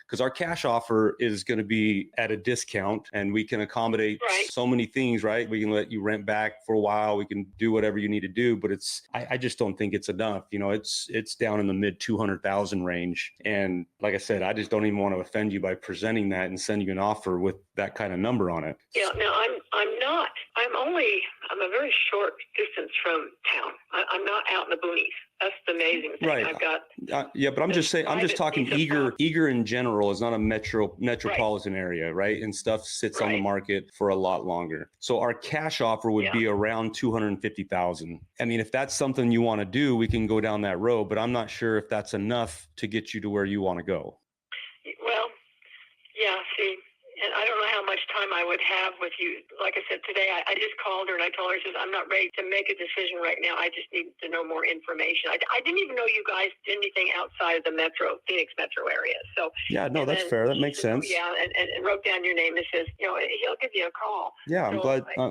because our cash offer is going to be at a discount and we can accommodate so many things, right? We can let you rent back for a while. We can do whatever you need to do, but I just don't think it's enough. It's down in the mid 200,000 range. And like I said, I just don't even want to offend you by presenting that and sending you an offer with that kind of number on it. Yeah, no, I'm not. I'm a very short distance from town. I'm not out in the boonies. That's the amazing thing. Right. I've got. Yeah, but I'm just talking Eager in general is not a metropolitan area, right? And stuff sits on the market for a lot longer. So our cash offer would be around 250,000. I mean, if that's something you want to do, we can go down that road, but I'm not sure if that's enough to get you to where you want to go. Well, yeah, see. And I don't know how much time I would have with you. Like I said, today I just called her and I told her, I'm not ready to make a decision right now. I just need to know more information. I didn't even know you guys did anything outside of the Phoenix metro area. So yeah, no, that's fair. That makes sense. Yeah, and wrote down your name and says, he'll give you a call. Yeah,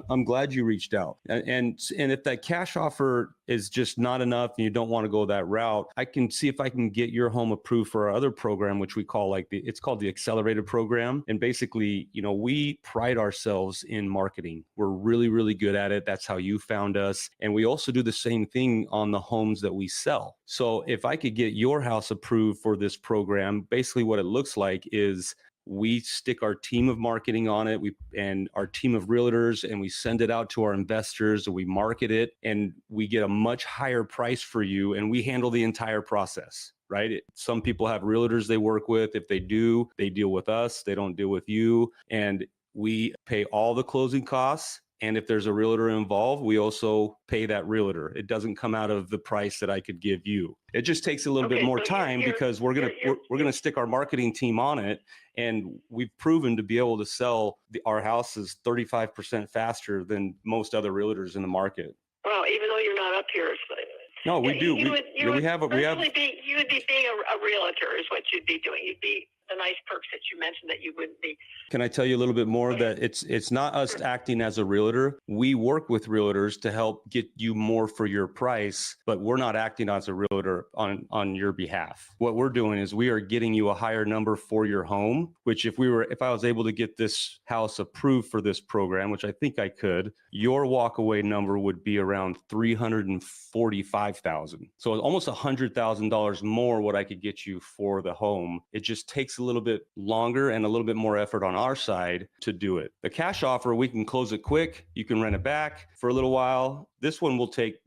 I'm glad you reached out. And if that cash offer is just not enough and you don't want to go that route, I can see if I can get your home approved for our other program, which we call it's called the accelerated program. And basically, we pride ourselves in marketing. We're really, really good at it. That's how you found us. And we also do the same thing on the homes that we sell. So if I could get your house approved for this program, basically what it looks like is we stick our team of marketing on it, and our team of realtors, and we send it out to our investors, and we market it, and we get a much higher price for you, and we handle the entire process. Right? Some people have realtors they work with. If they do, they deal with us. They don't deal with you. And we pay all the closing costs. And if there's a realtor involved, we also pay that realtor. It doesn't come out of the price that I could give you. It just takes a little bit more time because we're gonna stick our marketing team on it, and we've proven to be able to sell our houses 35% faster than most other realtors in the market. Well, even though you're not up here. No, we do. You would be being a realtor is what you'd be doing. You'd be the nice perks that you mentioned that you wouldn't be. Can I tell you a little bit more that it's not us acting as a realtor. We work with realtors to help get you more for your price, but we're not acting as a realtor on your behalf. What we're doing is we are getting you a higher number for your home, which if I was able to get this house approved for this program, which I think I could, your walkaway number would be around $345,000. So almost $100,000 more what I could get you for the home. It just takes a little bit longer and a little bit more effort on our side to do it. The cash offer, we can close it quick. You can rent it back for a little while. This one will take,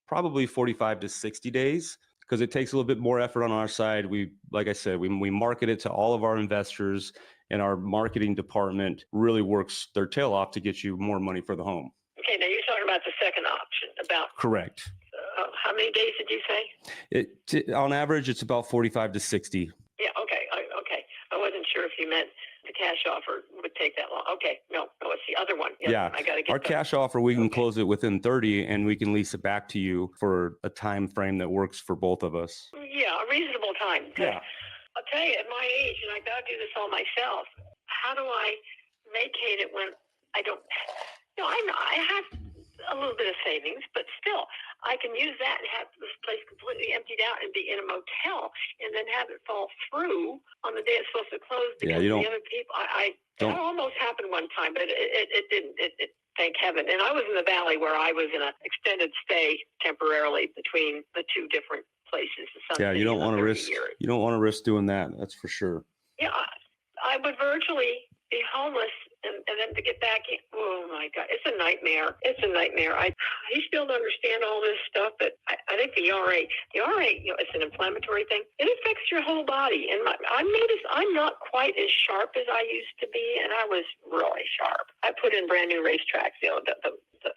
probably 45 to 60 days because it takes a little bit more effort on our side. Like I said, we market it to all of our investors, and our marketing department really works their tail off to get you more money for the home. Okay, now you're talking about the second option. Correct. How many days did you say? On average, it's about 45 to 60. Yeah, okay. I wasn't sure if you meant the cash offer would take that long. Okay, no, it's the other one. Yeah, I got to get our cash offer, we can close it within 30, and we can lease it back to you for a time frame that works for both of us. Yeah, a reasonable time. Yeah. I'll tell you, at my age, and I got to do this all myself, how do I vacate it when I don't, I have a little bit of savings, but still, I can use that and have this place completely emptied out and be in a motel, and then have it fall through on the day it's supposed to close because the other people. That almost happened one time, but it didn't. Thank heaven. And I was in the valley where I was in an extended stay temporarily between the two different places. Yeah, you don't want to risk. You don't want to risk doing that. That's for sure. Yeah, I would virtually be homeless. And then to get back in, oh my God, it's a nightmare. It's a nightmare. I still don't understand all this stuff, but I think the RA, it's an inflammatory thing. It affects your whole body. And I noticed I'm not quite as sharp as I used to be, and I was really sharp. I put in brand new racetracks, the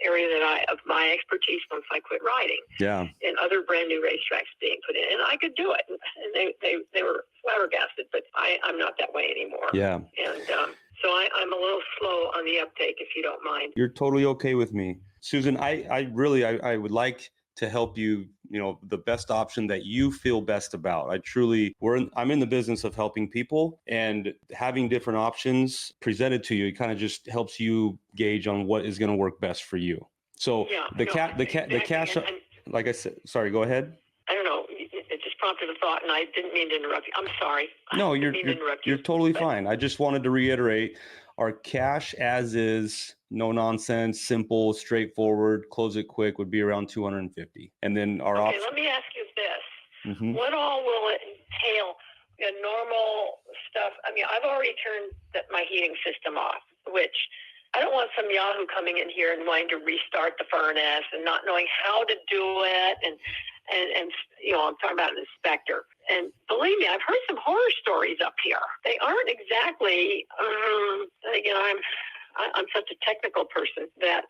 area of my expertise once I quit riding. Yeah. And other brand new racetracks being put in, and I could do it. And they were flabbergasted, but I'm not that way anymore. Yeah. And so I'm a little slow on the uptake, if you don't mind. You're totally okay with me. Susan, I would like to help you, the best option that you feel best about. I'm in the business of helping people, and having different options presented to you, it kind of just helps you gauge on what is going to work best for you. So the cash, like I said, sorry, go ahead. I don't know. It just prompted a thought, and I didn't mean to interrupt you. I'm sorry. No, I didn't mean to interrupt you, you're totally but- fine. I just wanted to reiterate our cash as is, no nonsense, simple, straightforward, close it quick would be around 250. And then our Okay, option. let me ask you this. Mhm. What all will it entail? The normal stuff. I mean, I've already turned my heating system off, which I don't want some Yahoo coming in here and wanting to restart the furnace and not knowing how to do it. And you know, I'm talking about an inspector. And believe me, I've heard some horror stories up here. They aren't exactly, again, I'm such a technical person that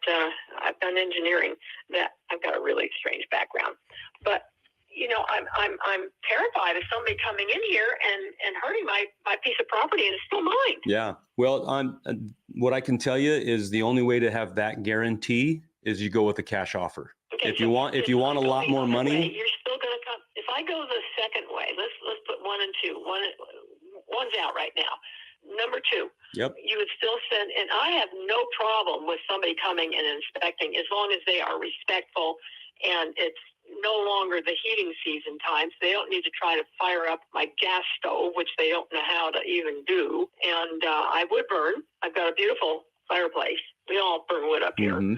I've done engineering, that I've got a really strange background. But you know, I'm terrified of somebody coming in here and hurting my piece of property, and it's still mine. Yeah. Well, what I can tell you is the only way to have that guarantee is you go with a cash offer. Okay, If you want a lot more money, you're still going to come. If I go the second way, let's put 1 and 2. One's out right now. Number 2. Yep. You would still send, and I have no problem with somebody coming and inspecting as long as they are respectful and it's no longer the heating season time, so they don't need to try to fire up my gas stove, which they don't know how to even do. And I would burn. I've got a beautiful fireplace. We all burn wood up here. Mhm.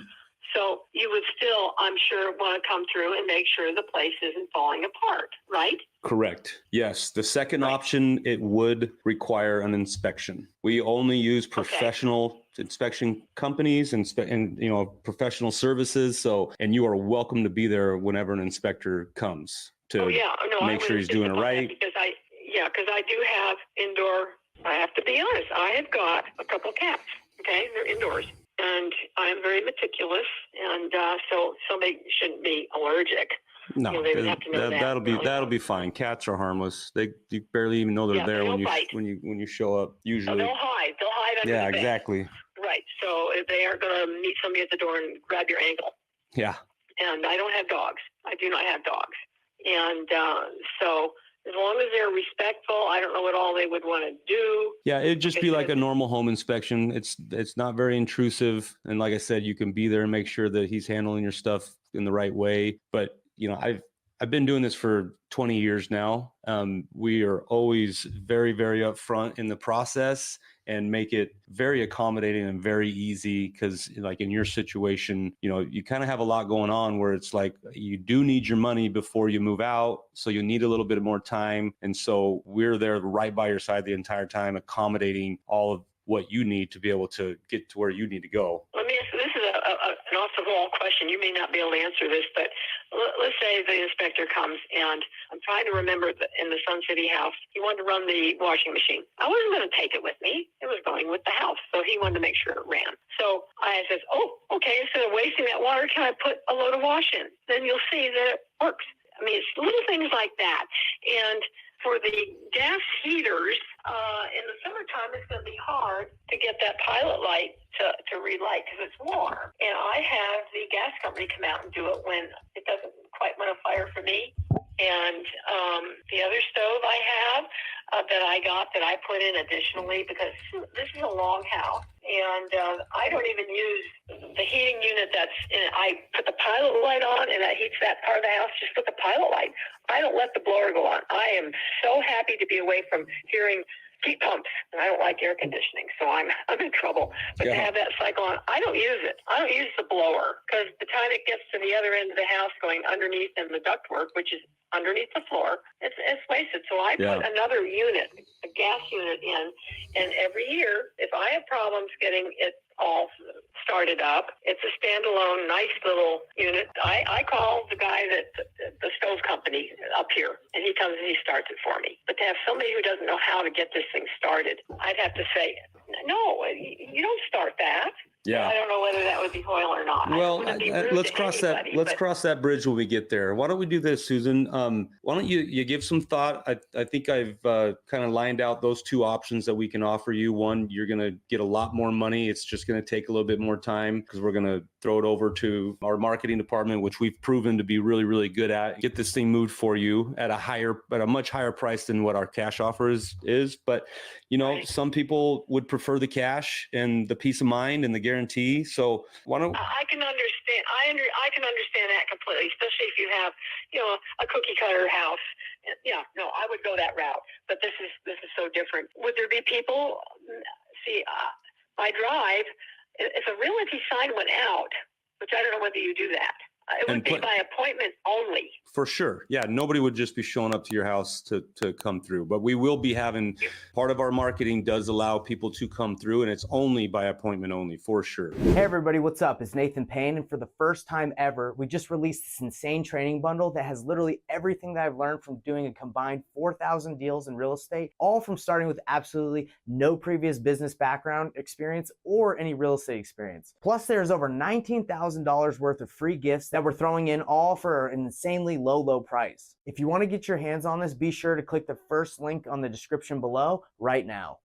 So you would still, I'm sure, want to come through and make sure the place isn't falling apart, right? Correct. Yes. The second option, it would require an inspection. We only use professional inspection companies and you know, professional services. So, and you are welcome to be there whenever an inspector comes to make sure he's doing it right. Because I do have indoor. I have to be honest. I have got a couple cats. Okay, they're indoors. And I'm very meticulous, and so somebody shouldn't be allergic. No, you know, they would have to know that'll be fine. Cats are harmless. You barely even know they're there when you show up. Usually, they'll hide. They'll hide under the bed. Exactly. Right. So if they are going to meet somebody at the door and grab your ankle. Yeah. And I don't have dogs. I do not have dogs, and so. As long as they're respectful, I don't know what all they would want to do. Yeah, it'd just be like a normal home inspection. It's not very intrusive. And like I said, you can be there and make sure that he's handling your stuff in the right way. But, you know, I've been doing this for 20 years now. We are always very, very upfront in the process and make it very accommodating and very easy. Because like in your situation, you know, you kind of have a lot going on where it's like you do need your money before you move out. So you need a little bit more time. And so we're there right by your side the entire time, accommodating all of what you need to be able to get to where you need to go. Let me ask you, this is an off-the-wall question. You may not be able to answer this, but let's say the inspector comes, and I'm trying to remember in the Sun City house, he wanted to run the washing machine. I wasn't going to take it with me. It was going with the house, so he wanted to make sure it ran. So I says, oh, okay, instead of wasting that water, can I put a load of wash in? Then you'll see that it works. I mean, it's little things like that. And for the gas heaters, in the summertime, it's going to be hard to get that pilot light to relight because it's warm. And I have the gas company come out and do it when it doesn't quite want to fire for me. And the other stove I have that I got that I put in additionally, because this is a long house, and I don't even use the heating unit that's in it. I put the pilot light on, and that heats that part of the house. Just put the pilot light. I don't let the blower go on. I am so happy to be away from hearing heat pumps, and I don't like air conditioning, so I'm in trouble. But to have that cycle on, I don't use it. I don't use the blower, because the time it gets to the other end of the house going underneath in the ductwork, which is underneath the floor, it's wasted. So I put another unit, a gas unit in, and every year, if I have problems getting it all started up, it's a standalone, nice little unit. I call the guy the stove company up here, and he comes and he starts it for me. But to have somebody who doesn't know how to get this thing started, I'd have to say, no, you don't start that. Yeah. I don't know whether that would be Hoyle or not. Well, let's cross that bridge when we get there. Why don't we do this, Susan? Why don't you give some thought? I think I've kind of lined out those two options that we can offer you. One, you're going to get a lot more money. It's just going to take a little bit more time because we're going to throw it over to our marketing department, which we've proven to be really, really good at. Get this thing moved for you at a much higher price than what our cash offer is. But, you know, Right. some people would prefer the cash and the peace of mind and the guarantee. So why don't I can understand. I can understand that completely, especially if you have, you know, a cookie cutter house. Yeah, no, I would go that route. But this is so different. Would there be people? See, my drive. If a realty sign went out, which I don't know whether you do that, it would be by appointment only. For sure. Yeah. Nobody would just be showing up to your house to come through, but we will be having part of our marketing does allow people to come through, and it's only by appointment only, for sure. Hey everybody, what's up? It's Nathan Payne, and for the first time ever, we just released this insane training bundle that has literally everything that I've learned from doing a combined 4,000 deals in real estate, all from starting with absolutely no previous business background experience or any real estate experience. Plus, there's over $19,000 worth of free gifts that we're throwing in, all for an insanely low price. If you want to get your hands on this, be sure to click the first link on the description below right now.